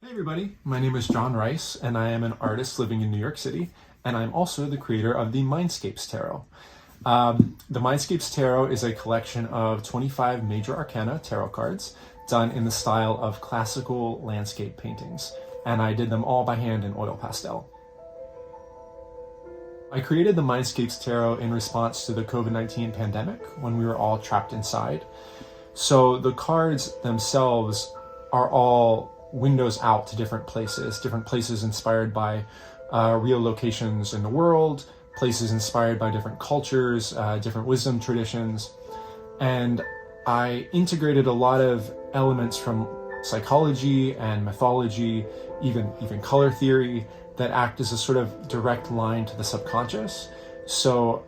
Hey everybody, my name is John Rice and I am an artist living in New York City, and I'm also the creator of the MINDSCAPES Tarot. The MINDSCAPES Tarot is a collection of 25 major arcana tarot cards done in the style of classical landscape paintings, and I did them all by hand in oil pastel. I created the MINDSCAPES Tarot in response to the COVID-19 pandemic when we were all trapped inside. So the cards themselves are all windows out to different places inspired by real locations in the world, places inspired by different cultures, different wisdom traditions. And I integrated a lot of elements from psychology and mythology, even color theory, that act as a sort of direct line to the subconscious. So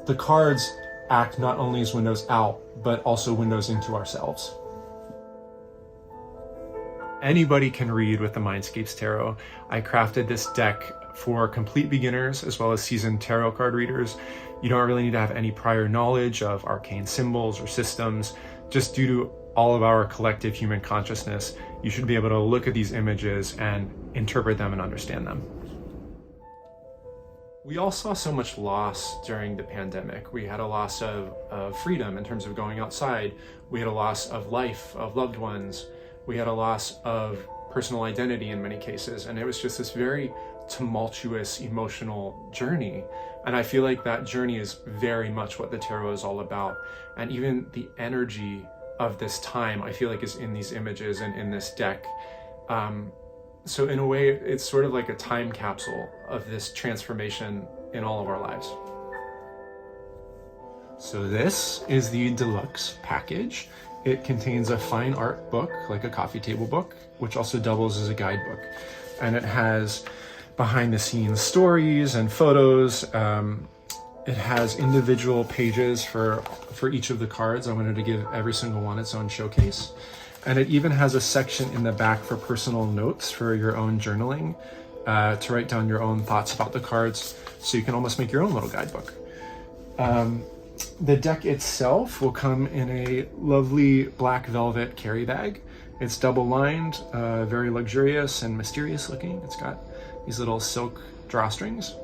the cards act not only as windows out, but also windows into ourselves. Anybody can read with the MINDSCAPES Tarot. I crafted this deck for complete beginners as well as seasoned tarot card readers. You don't really need to have any prior knowledge of arcane symbols or systems. Just due to all of our collective human consciousness, you should be able to look at these images and interpret them and understand them. We all saw so much loss during the pandemic. We had a loss of freedom in terms of going outside. We had a loss of life, of loved ones. We had a loss of personal identity in many cases. And it was just this very tumultuous, emotional journey. And I feel like that journey is very much what the tarot is all about. And even the energy of this time, I feel like, is in these images and in this deck. So in a way, it's sort of like a time capsule of this transformation in all of our lives. So this is the deluxe package. It contains a fine art book, like a coffee table book, which also doubles as a guidebook. And it has behind the scenes stories and photos. It has individual pages for each of the cards. I wanted to give every single one its own showcase. And it even has a section in the back for personal notes for your own journaling, to write down your own thoughts about the cards, so you can almost make your own little guidebook. The deck itself will come in a lovely black velvet carry bag. It's double lined, very luxurious and mysterious looking. It's got these little silk drawstrings.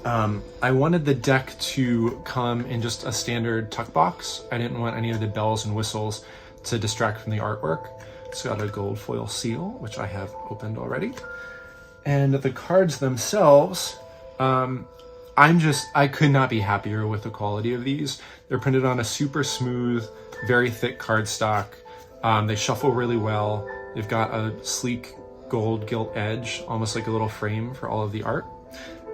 I wanted the deck to come in just a standard tuck box. I didn't want any of the bells and whistles to distract from the artwork. It's got a gold foil seal, which I have opened already. And the cards themselves, I could not be happier with the quality of these. They're printed on a super smooth, very thick cardstock. They shuffle really well. They've got a sleek gold gilt edge, almost like a little frame for all of the art.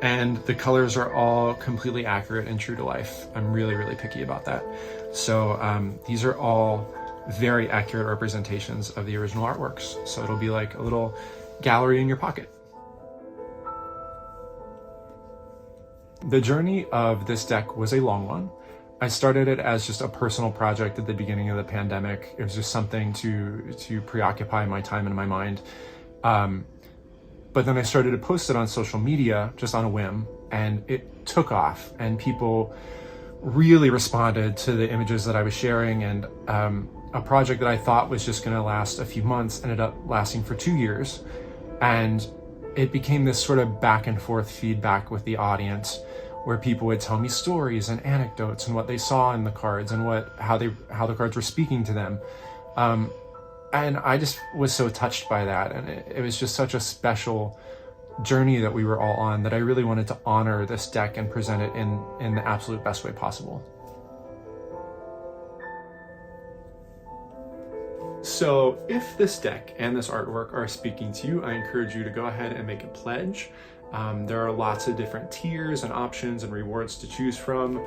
And the colors are all completely accurate and true to life. I'm really, really picky about that. So these are all very accurate representations of the original artworks. So it'll be like a little gallery in your pocket. The journey of this deck was a long one. I started it as just a personal project at the beginning of the pandemic. It was just something to preoccupy my time and my mind. But then I started to post it on social media just on a whim, and it took off, and people really responded to the images that I was sharing. And a project that I thought was just going to last a few months ended up lasting for 2 years. And it became this sort of back and forth feedback with the audience, where people would tell me stories and anecdotes and what they saw in the cards and how the cards were speaking to them. And I just was so touched by that. And it was just such a special journey that we were all on, that I really wanted to honor this deck and present it in the absolute best way possible. So if this deck and this artwork are speaking to you, I encourage you to go ahead and make a pledge. There are lots of different tiers and options and rewards to choose from.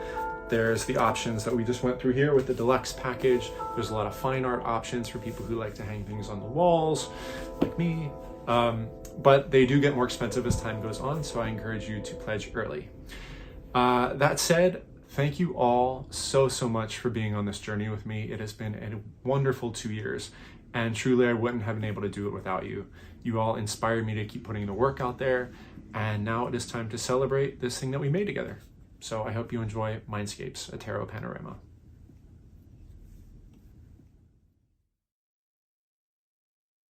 There's the options that we just went through here with the deluxe package. There's a lot of fine art options for people who like to hang things on the walls, like me. But they do get more expensive as time goes on, so I encourage you to pledge early. That said, thank you all so much for being on this journey with me. It has been a wonderful 2 years, and truly I wouldn't have been able to do it without you. You all inspired me to keep putting the work out there, and now it is time to celebrate this thing that we made together. So I hope you enjoy MINDSCAPES, a Tarot Panorama.